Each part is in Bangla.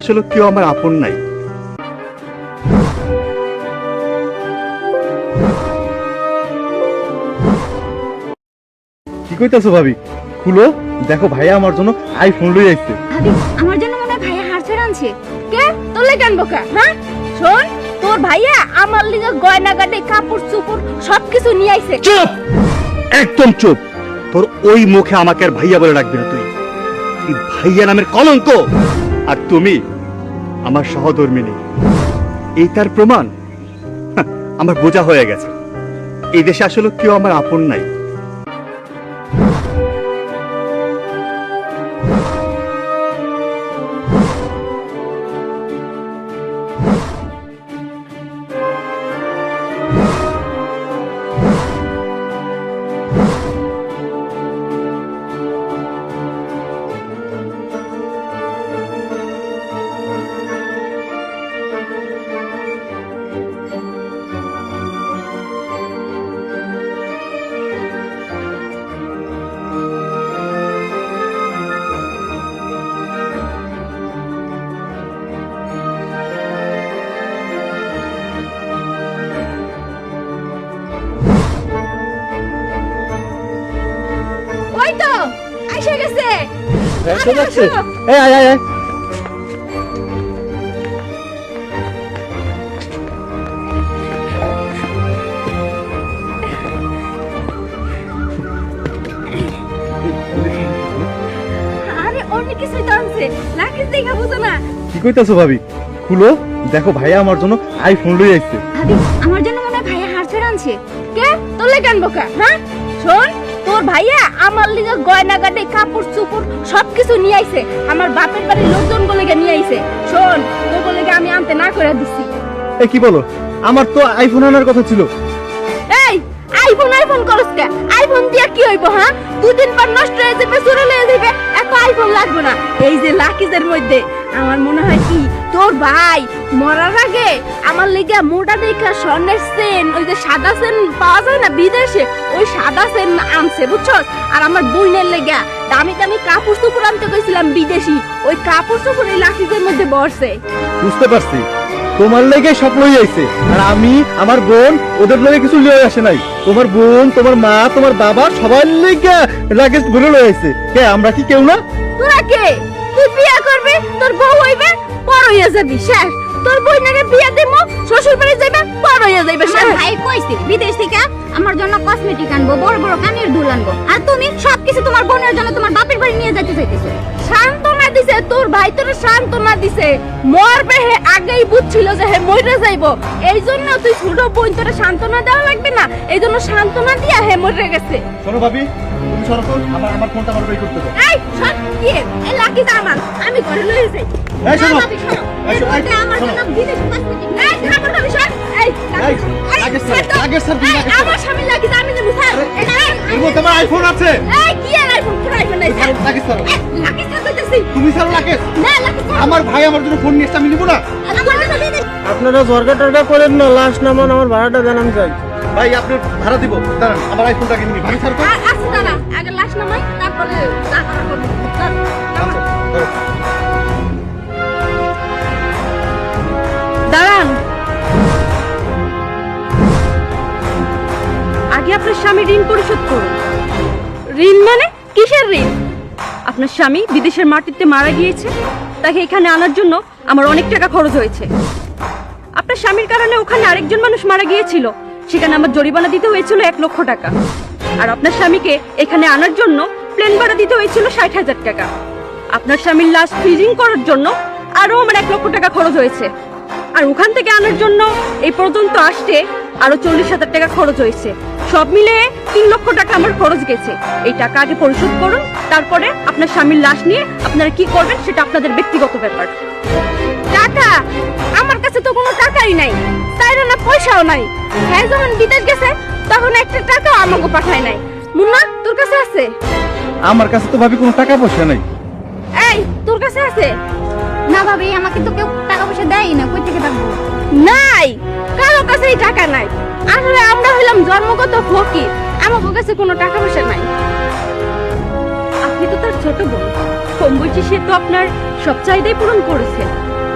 আসলে কেউ আমার আপন নাই। কি কইতাছো ভাবি? খুলো দেখো, ভাইয়া আমার জন্য আইফোন লই আইছে। ভাবি, আমার জন্য মনে হয় ভাইয়া হার ছেড়ে আনছে। কে তোর লেগে আনবো কা? হ্যাঁ শোন, তোর ভাইয়া আমার লিগে গয়না গাড়ি কাপড় চোপড় সবকিছু নিয়ে আইছে। চুপ, একদম চুপ। তোর ওই মুখে আমাকে আর ভাইয়া বলে রাখবি না। তুই ভাইয়া নামের কলঙ্ক, আর তুমি আমার সহধর্মিনী। এই তার প্রমাণ। আমার বোঝা হয়ে গেছে, এই দেশে আসলে কেউ আমার আপন নাই। ওই তো আইসা গেছে। এই আয় আয় আয়। আরে অনেক কিছুই তো আনছে, লাকিস দেখা বুঝো না। কি কইতাছো ভাবি? খুলো দেখো, ভাইয়া আমার জন্য আইফোন লই আইছে। ভাবি, আমার জন্য মনে হয় ভাইয়া হার ছেড়ে আনছে। কে তোর লেগে আনবো কা? হ্যাঁ শোন, তোর ভাইয়া আমার লিগে গয়না গাড়ি কাপড় চোপড় সবকিছু নিয়ে আইছে। আমার বাপের বাড়ির লোকজন বলে নিয়ে আইছে। শোন, তোর বলে আমি আনতে না করে দিছি। এ কি বলো? আমার তো আইফোন আনার কথা ছিল। এই আইফোন করস কে? আইফোন দিয়া কি হইব? হ্যাঁ দুদিন পর নষ্ট হয়ে যাবে, চুরে লয়ে যাবে। এত আইফোন লাগবে না। এই যে লাকিজের মধ্যে আমার মনে হয় কি তোর ভাই মরার আগে আমার লেগে মোটা দেখা স্বর্ণের চেন, ওই যে সাদা চেন পাওয়া যায় না বিদেশে, ওই সাদা চেন আনছে বুঝছস। আর আমার বোনের লেগে দামি দামি কাপড় চোপড় আনতে কইছিলাম বিদেশি, ওই কাপড় চোপড় এই লাকিজের মধ্যে বসছে। বুঝতে পারছি, তোমার লেগে সব লই আইছে, আর আমি আমার বোন ওদের লেগে কিছু লই আসে নাই। তোমার বোন, তোমার মা, তোমার বাবা সবার লেগে লাগেজ ভরে লই আইছে। কে আমরা কি কেউ না? তোরা কে? তুই বিয়ে করবি, তোর বউ হইবে, পর হইয়া যাবি, শেষ। তোর বোনের বিয়ে দেবো, শ্বশুর বাড়ি যাবে, পর হইয়া যাইবে, শেষ। ভাই কইছে বিদেশ থেকে আমার জন্য কসমেটিক আনবো, বড় বড় কানের দুল আনবো, আর তুমি সবকিছু তোমার বোনের জন্য তোমার বাপের বাড়ি নিয়ে যেতে চাইতেছো। সান্ত্বনা দিছে তোর ভাই, তোর সান্ত্বনা দিছে। মরবে হে আগেই বুঝছিল যে হে মরে যাইবো, এই জন্য তুই ছোট বোন তোর সান্ত্বনা দেওয়া লাগবে না, এই জন্য সান্ত্বনা দিয়া হে মরে গেছে। শোনো ভাবি, তুমি শোনো তো, আমার ফোনটা আমার বের করতে দাও। এই শোন, কি এই লাকি আমার, আমি ঘরে লয়ে যাই। এই শোনো, ভাবি শোনো, এই শোনো, এরপরে আমার জন্য বিদেশ কসমেটিক এই খাবার খাবি শোন। এই লাগেজ স্যার, তুমি লাগেজ স্যার। আমার স্বামী লাকি আমি দেবো স্যার। এর মধ্যে আমার আইফোন আছে। এই কি আর আইফোন আইফোন নাই sir. Luggage sir, lucky sir কইতাছি তুমি স্যার লাগেজ। না লাকি স্যার আমার ভাই আমার জন্য ফোন নিয়ে এসে আমি নিব না। আপনারা ঝরকা টরকা করেন না, লাশ নামান, আমার ভাড়াটা জানান চাই। ভাই আপনি ভাড়া দিব, দাঁড়ান আমার আইফোনটা কিনে নিবি। ভাই স্যার তো আচ্ছা দাঁড়া, আগে লাশ নামাই তারপরে টাকা করব। দাঁড়ান, আগে আপনার স্বামী ঋণ পরিশোধ করুন। ঋণ মানে কিসের ঋণ? আপনার স্বামী বিদেশের মাটিতে মারা গিয়েছে, তাকে এখানে আনার জন্য আমার অনেক টাকা খরচ হয়েছে। আপনার স্বামীর কারণে ওখানে আরেকজন মানুষ মারা গিয়েছিল, সেখানে আমার জরিমানা দিতে হয়েছিল 1 লক্ষ টাকা। আর আপনার স্বামীকে এখানে আনার জন্য প্লেন ভাড়া দিতে হয়েছিল 60,000 টাকা। আপনার স্বামীর লাশ ফ্রিজিং করার জন্য আরো আমার 1 লক্ষ টাকা খরচ হয়েছে। আর ওখান থেকে আনার জন্য এই পর্যন্ত আসতে আরো 40,000 টাকা খরচ হয়েছে। সব মিলে 3 লক্ষ টাকা আমার খরচ গেছে। এই টাকা আগে পরিশোধ করুন, তারপরে আপনার স্বামীর লাশ নিয়ে আপনারা কি করবেন সেটা আপনাদের ব্যক্তিগত ব্যাপার। টাকা? আমার কাছে তো কোনো টাকাই নাই, তাই না পয়সাও নাই। হ্যাঁ যখন বিদেশ গেছে তখন একটা টাকা আমাকে পাঠায় নাই। মুন্না তোর কাছে আছে? আমার কাছে তো ভাবি কোনো টাকা পয়সা নাই। এই তোর কাছে আছে? না ভাবি, আমাকে তো কেউ টাকা পয়সা দেয়ই না, কই থেকে দেবো? নাই, কারো কাছেই টাকা নাই। আসলে আমরা হইলাম জন্মগত ফকির, আমার কাছে কোনো টাকা পয়সা নাই। আপনি তো তার ছোট বোন, কম বয়সী, সে তো আপনার সব চাহিদাই পূরণ করেছে।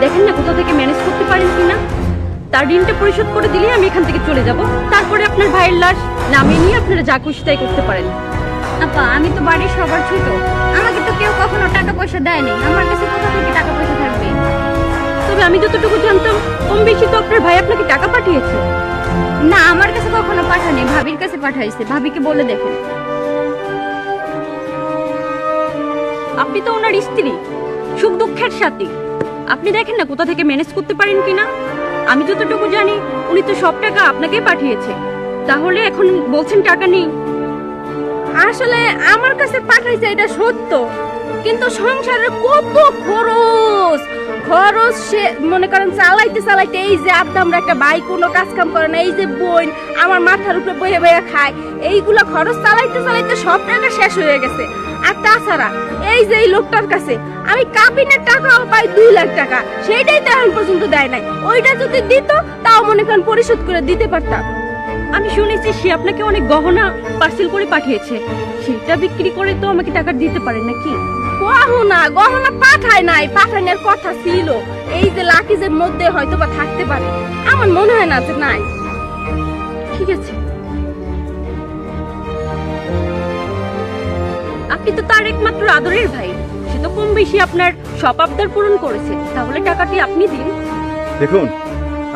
দেখেন না কোথা থেকে ম্যানেজ করতে পারেন কিনা। তার ঋণটা পরিশোধ করে দিলেই আমি এখান থেকে চলে যাব। তারপরে আপনার ভাইয়ের লাশ নামিয়ে নিয়ে আপনারা যা খুশি তাই করতে পারেন। আপা আমি তো বাড়ির সবার ছোট, আমাকে তো কেউ কখনো টাকা পয়সা দেয়নি, আমার কাছে কোথা থেকে টাকা পয়সা থাকবে? তবে আমি যতটুকু জানতাম কম বেশি তো আপনার ভাই আপনাকে টাকা পাঠিয়েছে। না, আমার কাছে কখনো পাঠায়নি, ভাবির কাছে পাঠাইছে, ভাবিকে বলে দেখেন। আপনি তো ওনার স্ত্রী, সুখ দুঃখের সাথী। আপনি দেখেন না কোথা থেকে ম্যানেজ করতে পারেন কিনা। আমি যতটুকু জানি উনি তো সব টাকা আপনাকেই পাঠিয়েছে, তাহলে এখন বলছেন টাকা নেই। আসলে আমার কাছে পাঠাইছে এটা সত্য, কিন্তু সংসারের কত খরচ খরচ সে মনে করেন চালাইতে চালাইতে, এই যে আপনি আমরা একটা ভাই কোনো কাজ কাম করে না, এই যে বোন আমার মাথার উপরে বয়ে বয়ে খায়, এইগুলো খরচ চালাইতে চালাইতে সব টাকা শেষ হয়ে গেছে। আর তাছাড়া এই যে এই লোকটার কাছে আমি কাবিনের টাকাও পাই 2 লাখ টাকা, সেইটাই তো এখন পর্যন্ত দেয় নাই। ওইটা যদি দিত তাও মনে করেন পরিশোধ করে দিতে পারতাম। আমি শুনেছি সে আপনাকে অনেক গহনা পার্সেল করে পাঠিয়েছে, সেটা বিক্রি করে তো আমাকে টাকা দিতে পারেন নাকি? গহনা গহনা পাঠায় নাই, পাঠানোর কথা ছিল, এই যে লাকিজের মধ্যে হয়তো বা থাকতে পারে, আমার মনে হয় না যে নাই। ঠিক আছে, আপনি তো তার একমাত্র আদরের ভাই, সে তো কম বেশি আপনার সব আবদার পূরণ করেছে, তাহলে টাকাটি আপনি দিন। দেখুন,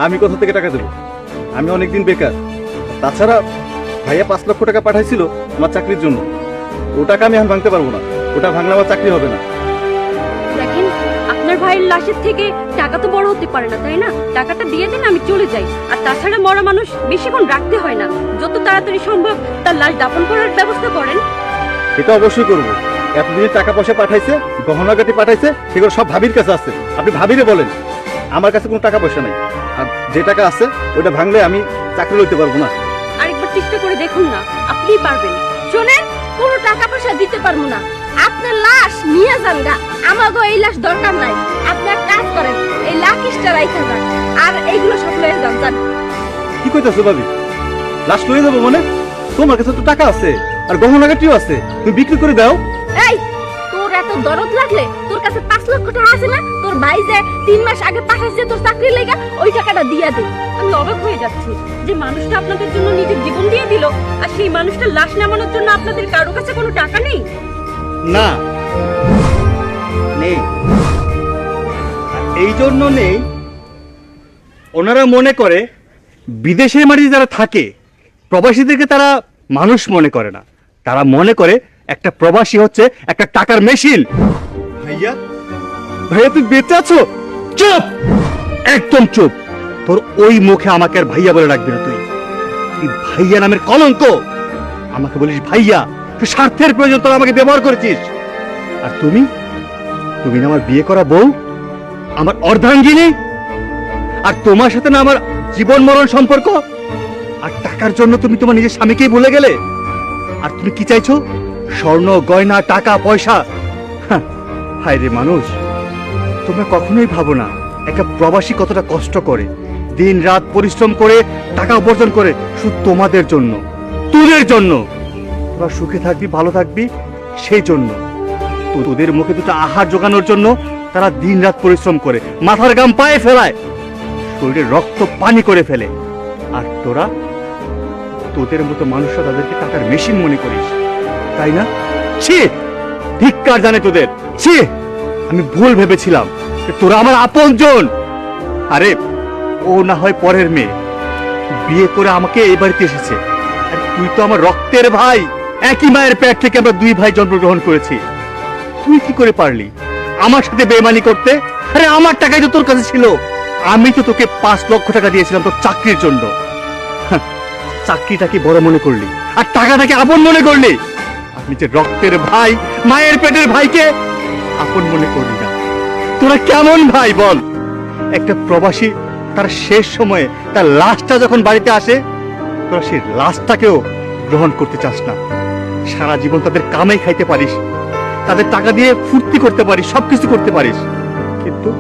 আমি কোথা থেকে টাকা দেবো? আমি অনেকদিন বেকার। তাছাড়া ভাইয়া 5 লক্ষ টাকা পাঠাইছিল আমার চাকরির জন্য, ও টাকা আমি এখন ভাঙতে পারবো না। ওটা ভাঙলে আমার চাকরি হবে না। দেখেন, আপনার ভাইয়ের লাশের থেকে টাকা তো বড় হতে পারে না, তাই না? টাকাটা দিয়ে দিন, আমি চলে যাই। আর তাছাড়া মরা মানুষ বেশিক্ষণ রাখতে হয় না, যত তাড়াতাড়ি সম্ভব তার লাশ দাফন করার ব্যবস্থা করেন। সেটা অবশ্যই করবো। এতদিন টাকা পয়সা পাঠাইছে, গহনাগাটি পাঠাইছে, সেগুলো সব ভাবির কাছে আছে। আপনি ভাবিরে বলেন, আমার কাছে কোনো টাকা পয়সা নাই। আর যে টাকা আছে ওটা ভাঙলে আমি চাকরি লইতে পারবো না। আরেকবার চেষ্টা করে দেখুন না, আপনিই পারবেন। শোনেন, কোনো টাকা পয়সা দিতে পারবো না, আপনার লাশ নিয়ে যান গা, আমাকে এই লাশ দরকার নাই। আপনি এক কাজ করেন, এই লাকিসটা রাইখা যান, আর এইগুলো সব লয়ে যান। যান। কি কইতাছো ভাবি? লাশ লয়ে যাবো মানে? তোমার কাছে তো টাকা আছে আর গহনাগাটিও আছে, তুমি বিক্রি করে দাও। এই, তোর এত দরদ লাগলে তোর কাছে 5 লক্ষ টাকা আছে না? তোর ভাই যে 3 মাস আগে পাঠাইছে তোর চাকরি লেগা, ওই টাকাটা দিয়া দে। আমি অবাক হয়ে যাচ্ছি যে মানুষটা আপনাদের জন্য নিজের জীবন দিয়ে দিল, আর সেই মানুষটার লাশ নামানোর জন্য আপনাদের কারো কাছে কোনো টাকা নেই। না, নেই। আর এই জন্য নেই, ওনারা মনে করে বিদেশের মাটিতে যারা থাকে প্রবাসীদেরকে তারা মানুষ মনে করে না, তারা মনে করে একটা প্রবাসী হচ্ছে একটা টাকার মেশিন। ভাইয়া, ভাইয়া তুই বেঁচে আছো? চুপ, একদম চুপ। তোর ওই মুখে আমাকে আর ভাইয়া বলে রাখবি না। তুই তুই ভাইয়া নামের কলঙ্ক। আমাকে বলিস ভাইয়া, তুই স্বার্থের প্রয়োজন তোর আমাকে ব্যবহার করেছিস। আর তুমি তুমি না আমার বিয়ে করা বউ, আমার অর্ধাঙ্গিনী। আর তোমার সাথে না আমার জীবন মরণ সম্পর্ক। আর টাকার জন্য তুমি তোমার নিজের স্বামীকেই ভুলে গেলে। আর তুমি কি চাইছো? স্বর্ণ গয়না টাকা পয়সা। হায় রে মানুষ, তোমরা কখনোই ভাবো না একটা প্রবাসী কতটা কষ্ট করে, দিন রাত পরিশ্রম করে টাকা উপার্জন করে, শুধু তোমাদের জন্য, তোদের জন্য। তোরা সুখে থাকবি, ভালো থাকবি, সেই জন্য। তোদের মুখে দুটো আহার জোগানোর জন্য তারা দিন রাত পরিশ্রম করে, মাথার ঘাম পায়ে ফেলায়, শরীরে রক্ত পানি করে ফেলে। আর তোরা, তোদের মতো মানুষরা তাদেরকে টাকার মেশিন মনে করিস, তাই না? ছি, ধিক্কার জানে তোদের। ছি, আমি ভুল ভেবেছিলাম যে তোরা আমার আপনজন। আরে ও না হয় পরের মেয়ে, বিয়ে করে আমাকে এই বাড়িতে এসেছে। আর তুই তো আমার রক্তের ভাই, একই মায়ের পেট থেকে আমরা 2 ভাই জন্মগ্রহণ করেছি। তুই কি করে পারলি আমার সাথে বেইমানি করতে? আরে আমার টাকাই তো তোর কাছে ছিল। আমি তো তোকে 5 লক্ষ টাকা দিয়েছিলাম তোর চাকরির জন্য। চাকরিটাকে বড় মনে করলি আর টাকাটাকে আপন মনে করলি। আপনি যে রক্তের ভাই, মায়ের পেটের ভাইকে আপন মনে করলি না। তোরা কেমন ভাই বল? একটা প্রবাসী তার শেষ সময়ে তার লাশটা যখন বাড়িতে আসে, তোরা সেই লাশটাকেও গ্রহণ করতে চাস না। সারা জীবন তাদের কামাই খাইতে পারিস, তাদের টাকা দিয়ে ফুর্তি করতে পারিস, সবকিছু করতে পারিস, কিন্তু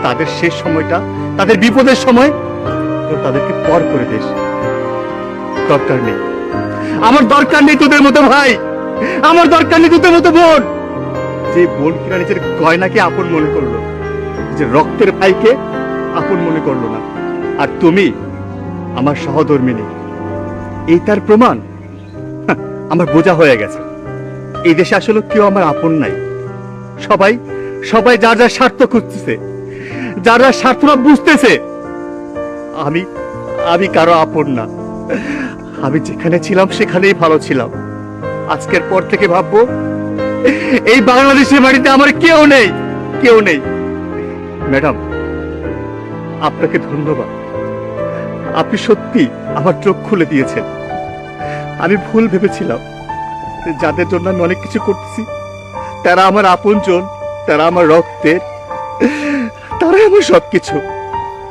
তাদের শেষ সময়টা, তাদের বিপদের সময় তোর তাদেরকে পর করে দিস। দরকার নেই, আমার দরকার নেই তোদের মতো ভাই, আমার দরকার নেই তোদের মতো বোন। যে বোন কিনা নিজের গয়নাকে আপন মনে করলো, নিজের রক্তের ভাইকে আপন মনে করলো না। আর তুমি আমার সহধর্মিনী, এই তার প্রমাণ। হাহ, আমার বোঝা হয়ে গেছে এই দেশে আসলে কেউ আমার আপন নাই। সবাই সবাই যার যার স্বার্থ খুঁজতেছে, যার যার স্বার্থটা বুঝতেছে। আমি আমি কারো আপন না। আমি যেখানে ছিলাম সেখানেই ভালো ছিলাম। আজকের পর থেকে ভাববো এই বাংলাদেশের বাড়িতে আমার কেউ নেই, কেউ নেই। ম্যাডাম, আপনাকে ধন্যবাদ। আপনি সত্যি আমার চোখ খুলে দিয়েছেন। আমি ভুল ভেবেছিলাম যে যাদের জন্য আমি অনেক কিছু করতেছি তারা আমার আপনজন, তারা আমার রক্তের, তারাই আমার সবকিছু।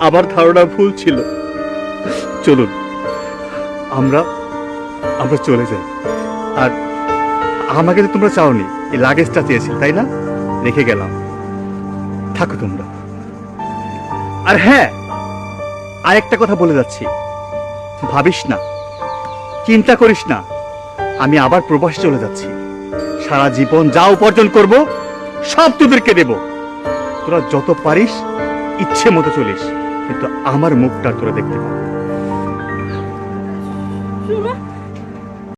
আমার ধারণা ভুল ছিল। চলুন আমরা আমরা চলে যাই। আর আমাকে তো তোমরা চাওনি, এই লাগেজটা চেয়েছিল তাই না? রেখে গেলাম, থাকো তোমরা। আর হ্যাঁ, আরেকটা কথা বলে যাচ্ছি, ভাবিস না, চিন্তা করিস না, আমি আবার প্রবাস চলে যাচ্ছি। সারা জীবন যা উপার্জন করব সব তোদেরকে দেব। তোরা যত পারিস ইচ্ছে মতো চলিস, কিন্তু আমার মুখটা তোরা দেখতে পাবি। শুনো